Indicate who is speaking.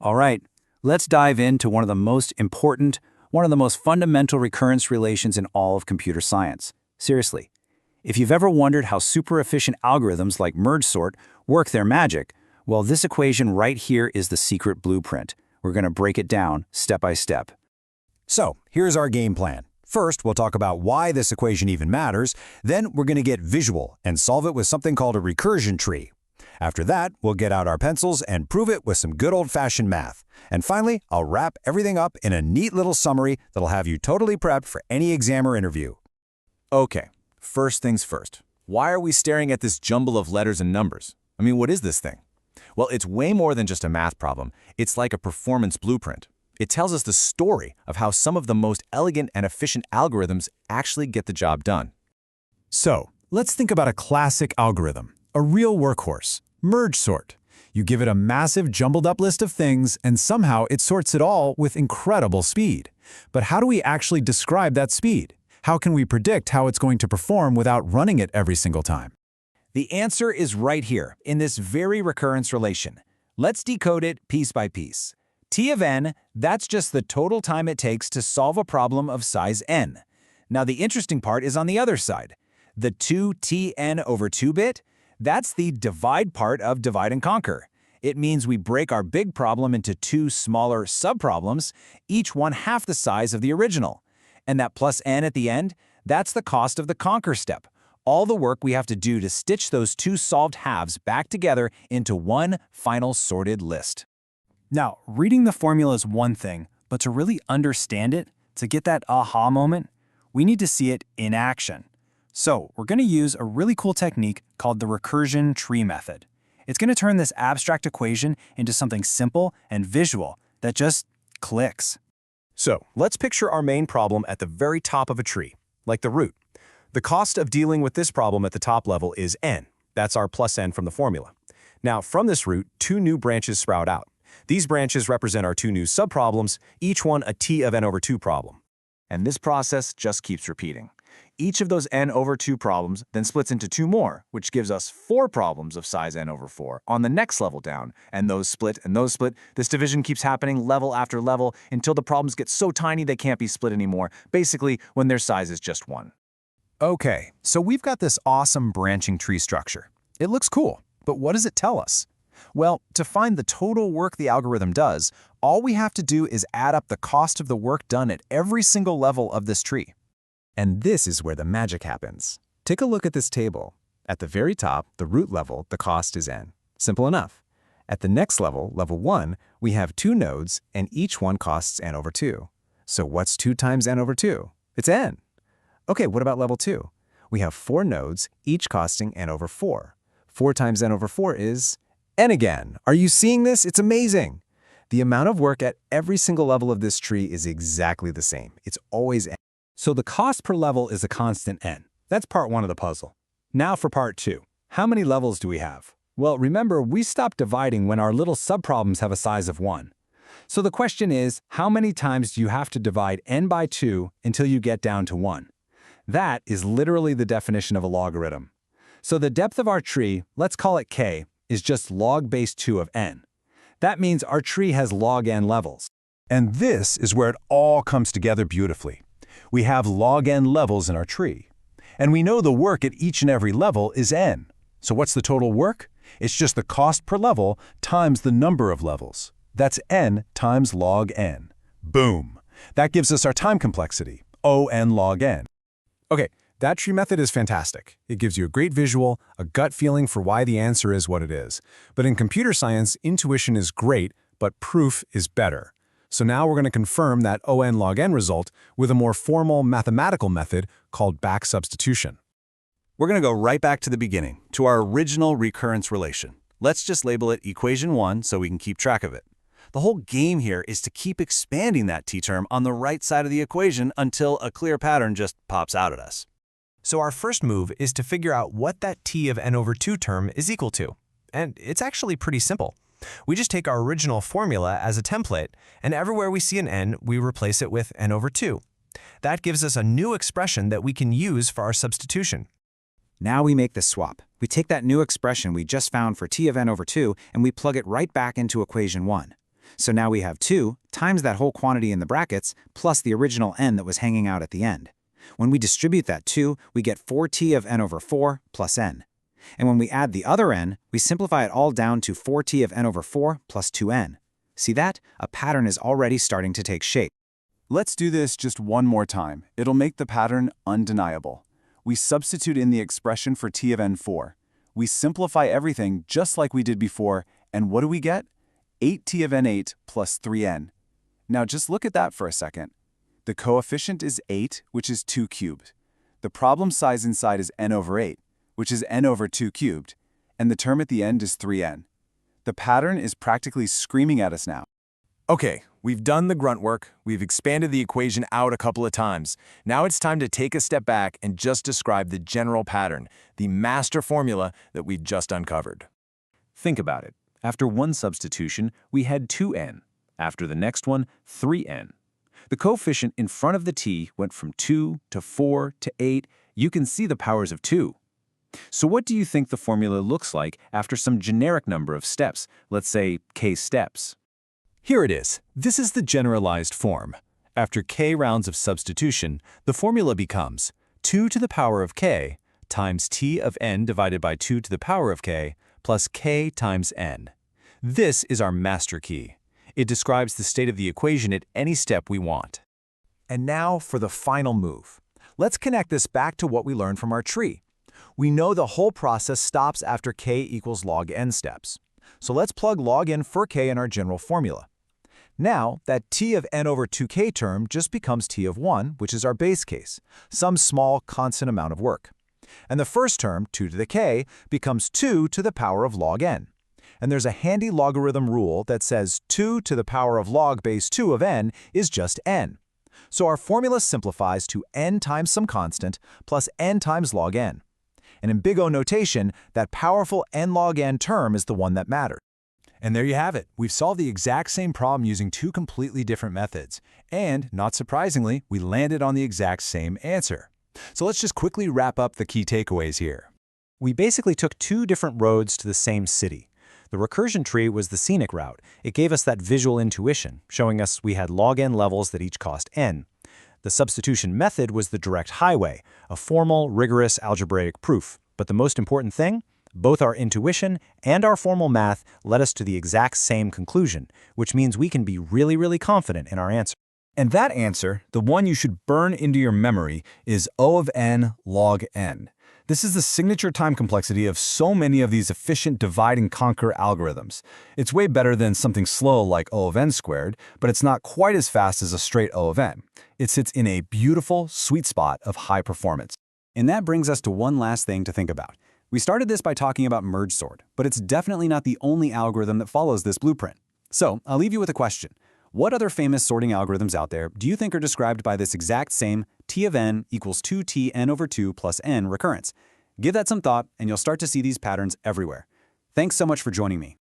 Speaker 1: All right, let's dive into one of the most important, one of the most fundamental recurrence relations in all of computer science. Seriously, if you've ever wondered how super efficient algorithms like merge sort work their magic, well, this equation right here is the secret blueprint. We're going to break it down step by step.
Speaker 2: So, here's our game plan. First, we'll talk about why this equation even matters. Then, we're going to get visual and solve it with something called a recursion tree. After that, we'll get out our pencils and prove it with some good old-fashioned math. And finally, I'll wrap everything up in a neat little summary that'll have you totally prepped for any exam or interview.
Speaker 3: Okay, first things first. Why are we staring at this jumble of letters and numbers? I mean, what is this thing? Well, it's way more than just a math problem. It's like a performance blueprint. It tells us the story of how some of the most elegant and efficient algorithms actually get the job done.
Speaker 2: So, let's think about a classic algorithm, a real workhorse, merge sort. You give it a massive jumbled up list of things, and somehow it sorts it all with incredible speed. But how do we actually describe that speed? How can we predict how it's going to perform without running it every single time?
Speaker 1: The answer is right here, in this very recurrence relation. Let's decode it piece by piece. T of n, that's just the total time it takes to solve a problem of size n. Now the interesting part is on the other side. The 2tn over 2 bit, that's the divide part of divide and conquer. It means we break our big problem into two smaller subproblems, each one half the size of the original. And that plus n at the end, that's the cost of the conquer step. All the work we have to do to stitch those two solved halves back together into one final sorted list.
Speaker 4: Now, reading the formula is one thing, but to really understand it, to get that aha moment, we need to see it in action. So, we're going to use a really cool technique called the Recursion Tree Method. It's going to turn this abstract equation into something simple and visual that just clicks.
Speaker 5: So, let's picture our main problem at the very top of a tree, like the root. The cost of dealing with this problem at the top level is n. That's our plus n from the formula. Now, from this root, two new branches sprout out. These branches represent our two new subproblems, each one a t of n over 2 problem.
Speaker 3: And this process just keeps repeating. Each of those n over 2 problems then splits into two more, which gives us 4 problems of size n over 4 on the next level down. And those split and those split. This division keeps happening level after level until the problems get so tiny they can't be split anymore, basically when their size is just 1.
Speaker 2: Okay, so we've got this awesome branching tree structure. It looks cool, but what does it tell us? Well, to find the total work the algorithm does, all we have to do is add up the cost of the work done at every single level of this tree. And this is where the magic happens. Take a look at this table. At the very top, the root level, the cost is n. Simple enough. At the next level, level 1, we have 2 nodes, and each one costs n over 2. So what's 2 times n over 2? It's n. Okay, what about level 2? We have 4 nodes, each costing n over 4. 4 times n over 4 is n again. Are you seeing this? It's amazing. The amount of work at every single level of this tree is exactly the same. It's always n.
Speaker 1: So the cost per level is a constant n. That's part 1 of the puzzle. Now for part 2. How many levels do we have? Well, remember, we stopped dividing when our little subproblems have a size of 1. So the question is, how many times do you have to divide n by 2 until you get down to 1? That is literally the definition of a logarithm. So the depth of our tree, let's call it k, is just log base 2 of n. That means our tree has log n levels.
Speaker 2: And this is where it all comes together beautifully. We have log n levels in our tree. And we know the work at each and every level is n. So what's the total work? It's just the cost per level times the number of levels. That's n times log n. Boom! That gives us our time complexity, O(n) log n.
Speaker 5: Okay, that tree method is fantastic. It gives you a great visual, a gut feeling for why the answer is what it is. But in computer science, intuition is great, but proof is better. So now we're going to confirm that O(n) log n result with a more formal mathematical method called back substitution.
Speaker 1: We're going to go right back to the beginning, to our original recurrence relation. Let's just label it equation 1 so we can keep track of it. The whole game here is to keep expanding that t term on the right side of the equation until a clear pattern just pops out at us.
Speaker 4: So our first move is to figure out what that t of n over 2 term is equal to. And it's actually pretty simple. We just take our original formula as a template, and everywhere we see an n, we replace it with n over 2. That gives us a new expression that we can use for our substitution.
Speaker 6: Now we make the swap. We take that new expression we just found for t of n over 2 and we plug it right back into equation 1. So now we have 2 times that whole quantity in the brackets plus the original n that was hanging out at the end. When we distribute that 2, we get 4t of n over 4 plus n. And when we add the other n, we simplify it all down to 4t of n over 4 plus 2n. See that? A pattern is already starting to take shape.
Speaker 2: Let's do this just one more time. It'll make the pattern undeniable. We substitute in the expression for t of n4. We simplify everything just like we did before, and what do we get? 8t of n8 plus 3n. Now just look at that for a second. The coefficient is 8, which is 2 cubed. The problem size inside is n over 8, which is n over 2 cubed, and the term at the end is 3n. The pattern is practically screaming at us now.
Speaker 3: Okay, we've done the grunt work, we've expanded the equation out a couple of times. Now it's time to take a step back and just describe the general pattern, the master formula that we've just uncovered. Think about it. After one substitution, we had 2n. After the next one, 3n. The coefficient in front of the t went from 2 to 4 to 8. You can see the powers of 2. So what do you think the formula looks like after some generic number of steps, let's say k steps?
Speaker 5: Here it is. This is the generalized form. After k rounds of substitution, the formula becomes 2 to the power of k times t of n divided by 2 to the power of k plus k times n. This is our master key. It describes the state of the equation at any step we want.
Speaker 1: And now for the final move. Let's connect this back to what we learned from our tree. We know the whole process stops after k equals log n steps. So let's plug log n for k in our general formula. Now, that t of n over 2k term just becomes t of 1, which is our base case, some small constant amount of work. And the first term, 2 to the k, becomes 2 to the power of log n. And there's a handy logarithm rule that says 2 to the power of log base 2 of n is just n. So our formula simplifies to n times some constant plus n times log n. And in big O notation, that powerful n log n term is the one that matters.
Speaker 2: And there you have it. We've solved the exact same problem using 2 completely different methods. And, not surprisingly, we landed on the exact same answer. So let's just quickly wrap up the key takeaways here.
Speaker 4: We basically took 2 different roads to the same city. The recursion tree was the scenic route. It gave us that visual intuition, showing us we had log n levels that each cost n. The substitution method was the direct highway, a formal, rigorous algebraic proof. But the most important thing? Both our intuition and our formal math led us to the exact same conclusion, which means we can be really confident in our answer.
Speaker 2: And that answer, the one you should burn into your memory, is O of n log n. This is the signature time complexity of so many of these efficient divide-and-conquer algorithms. It's way better than something slow like O of n squared, but it's not quite as fast as a straight O of n. It sits in a beautiful, sweet spot of high performance.
Speaker 4: And that brings us to one last thing to think about. We started this by talking about merge sort, but it's definitely not the only algorithm that follows this blueprint. So I'll leave you with a question. What other famous sorting algorithms out there do you think are described by this exact same t of n equals 2t n over 2 plus n recurrence? Give that some thought, and you'll start to see these patterns everywhere. Thanks so much for joining me.